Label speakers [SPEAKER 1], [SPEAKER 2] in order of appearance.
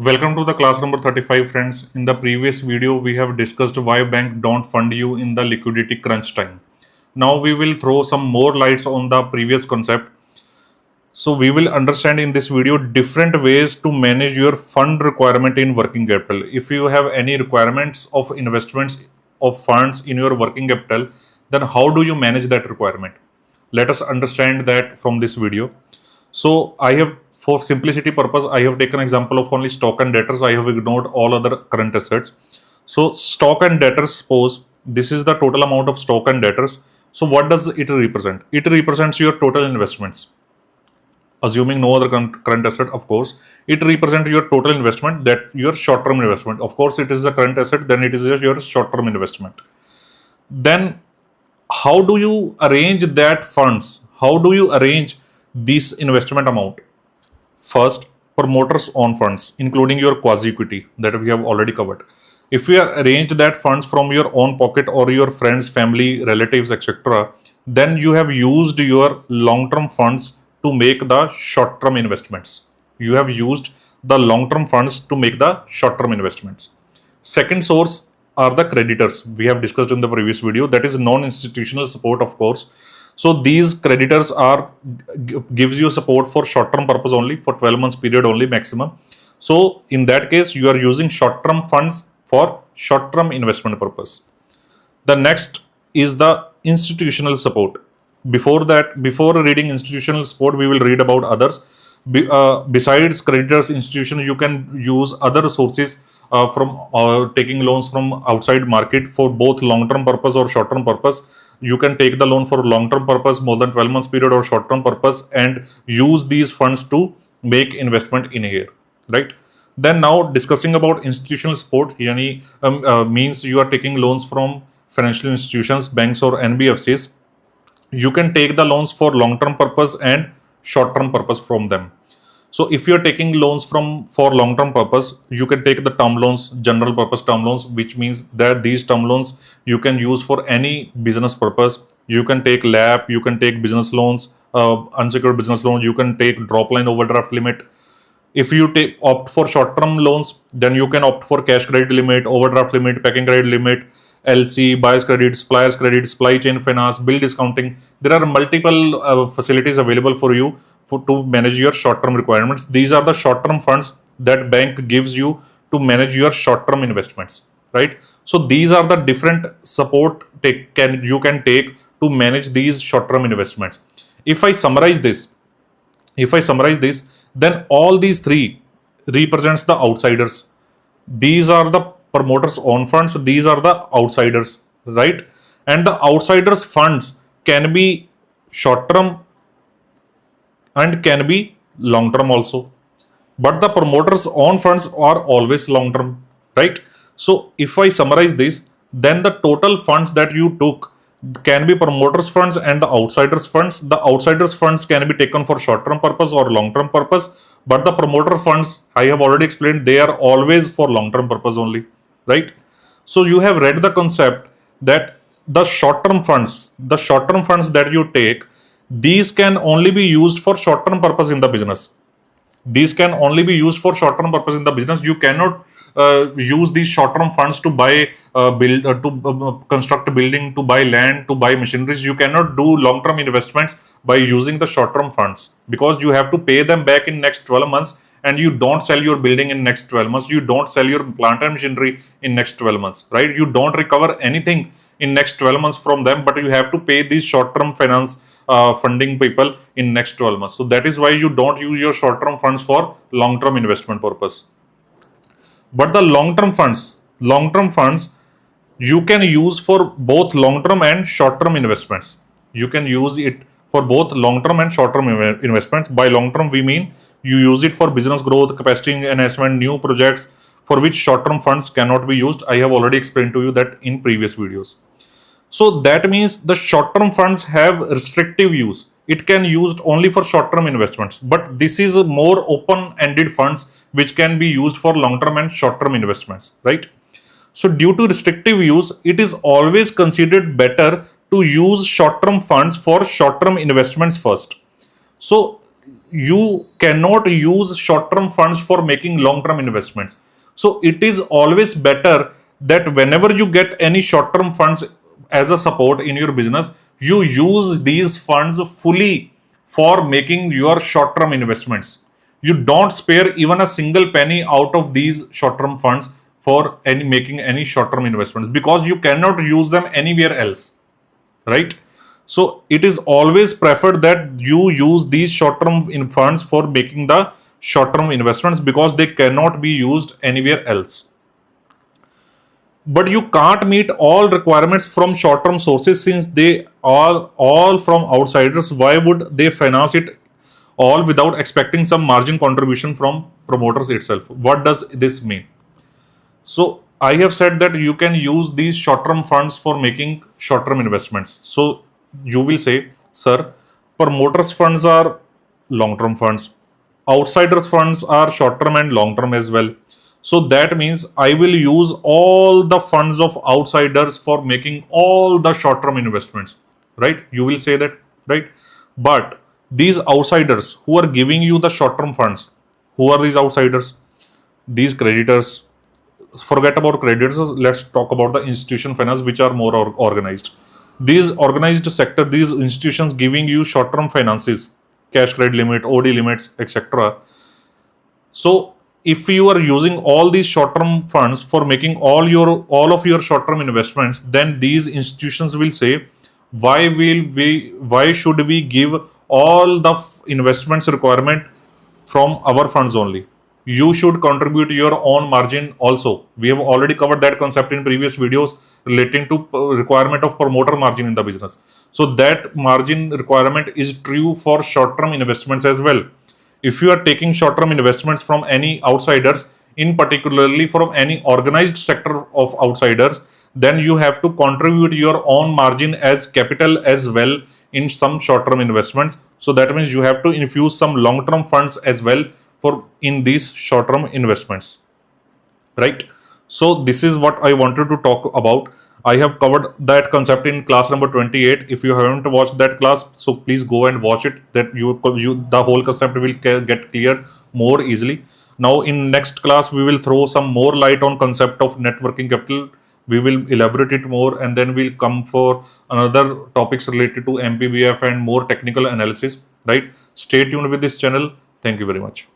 [SPEAKER 1] Welcome to the class number 35, friends. In the previous video, we have discussed why bank don't fund you in the liquidity crunch time. Now we will throw some more lights on the previous concept. So we will understand in this video different ways to manage your fund requirement in working capital. If you have any requirements of investments of funds in your working capital, then how do you manage that requirement? Let us understand that from this video. So I have, for simplicity purpose, I have taken example of only stock and debtors. I have ignored all other current assets. So stock and debtors, suppose this is the total amount of stock and debtors. So what does it represent? It represents your total investments. Assuming no other current asset, of course, it represents your total investment, that your short-term investment. Of course, it is a current asset, then it is your short-term investment. Then how do you arrange that funds? How do you arrange this investment amount? First, promoters own funds, including your quasi-equity that we have already covered. If you arrange that funds from your own pocket or your friends, family, relatives, etc., then you have used your long-term funds to make the short-term investments. You have used the long-term funds to make the short-term investments. Second source are the creditors. We have discussed in the previous video. That is non-institutional support, of course. So these creditors gives you support for short-term purpose only, for 12 months period only maximum. So in that case, you are using short-term funds for short-term investment purpose. The next is the institutional support. Before reading institutional support, we will read about others. Besides creditors, institution, you can use other sources from taking loans from outside market for both long-term purpose or short-term purpose. You can take the loan for long-term purpose, more than 12 months period, or short-term purpose, and use these funds to make investment in here, right? Then now discussing about institutional support, means you are taking loans from financial institutions, banks or NBFCs. You can take the loans for long-term purpose and short-term purpose from them. So if you're taking loans for long-term purpose, you can take the term loans, general purpose term loans, which means that these term loans you can use for any business purpose. You can take LAP, you can take business loans, unsecured business loans, you can take drop line overdraft limit. If you opt for short-term loans, then you can opt for cash credit limit, overdraft limit, packing credit limit, LC, buyer's credit, supplier's credit, supply chain finance, bill discounting. There are multiple facilities available for you to manage your short-term requirements. These are the short-term funds that bank gives you to manage your short-term investments, right? So these are the different support you can take to manage these short-term investments. If I summarize this, then all these three represents the outsiders. These are the promoters own funds, these are the outsiders, right? And the outsiders funds can be short term and can be long term also, but the promoters own funds are always long term, right? So if I summarize this, then the total funds that you took can be promoters funds and the outsiders funds. The outsiders funds can be taken for short term purpose or long term purpose, but the promoter funds, I have already explained, they are always for long term purpose only, right? So you have read the concept that the short term funds that you take, these can only be used for short term purpose in the business. These can only be used for short term purpose in the business. You cannot use these short term funds to buy construct a building, to buy land, to buy machineries. You cannot do long term investments by using the short term funds, because you have to pay them back in next 12 months, and you don't sell your building in next 12 months. You don't sell your plant and machinery in next 12 months, right? You don't recover anything in next 12 months from them, but you have to pay these short term finance funding people in next 12 months. So that is why you don't use your short term funds for long term investment purpose. But the long term funds you can use for both long term and short term investments. You can use it for both long term and short term investments. By long term, we mean you use it for business growth, capacity enhancement, new projects for which short term funds cannot be used. I have already explained to you that in previous videos. So that means the short term funds have restrictive use. It can used only for short term investments, but this is more open ended funds which can be used for long term and short term investments, right? So due to restrictive use, it is always considered better to use short term funds for short term investments first. So you cannot use short-term funds for making long-term investments. So it is always better that whenever you get any short-term funds as a support in your business, you use these funds fully for making your short-term investments. You don't spare even a single penny out of these short-term funds for making any short-term investments, because you cannot use them anywhere else, right? So it is always preferred that you use these short-term funds for making the short-term investments, because they cannot be used anywhere else. But you can't meet all requirements from short-term sources, since they are all from outsiders. Why would they finance it all without expecting some margin contribution from promoters itself? What does this mean? So I have said that you can use these short-term funds for making short-term investments. So you will say, sir, promoters funds are long-term funds, outsiders funds are short-term and long-term as well. So that means I will use all the funds of outsiders for making all the short-term investments, right? You will say that, right? But these outsiders who are giving you the short-term funds, who are these outsiders? These creditors. Forget about creditors, let's talk about the institution finance, which are more organized. These organized sector, these institutions giving you short-term finances, cash credit limit, OD limits, etc. So if you are using all these short-term funds for making all of your short-term investments, then these institutions will say, why should we give all the investments requirement from our funds only? You should contribute your own margin also. We have already covered that concept in previous videos relating to requirement of promoter margin in the business. So that margin requirement is true for short-term investments as well. If you are taking short-term investments from any outsiders, in particularly from any organized sector of outsiders, then you have to contribute your own margin as capital as well in some short-term investments. So that means you have to infuse some long-term funds as well for in these short-term investments, right? So this is what I wanted to talk about. I have covered that concept in class number 28. If you haven't watched that class, so please go and watch it, that you the whole concept will get clear more easily. Now in next class we will throw some more light on concept of net working capital. We will elaborate it more, and then we'll come for another topics related to MPBF and more technical analysis, right? Stay tuned with this channel. Thank you very much.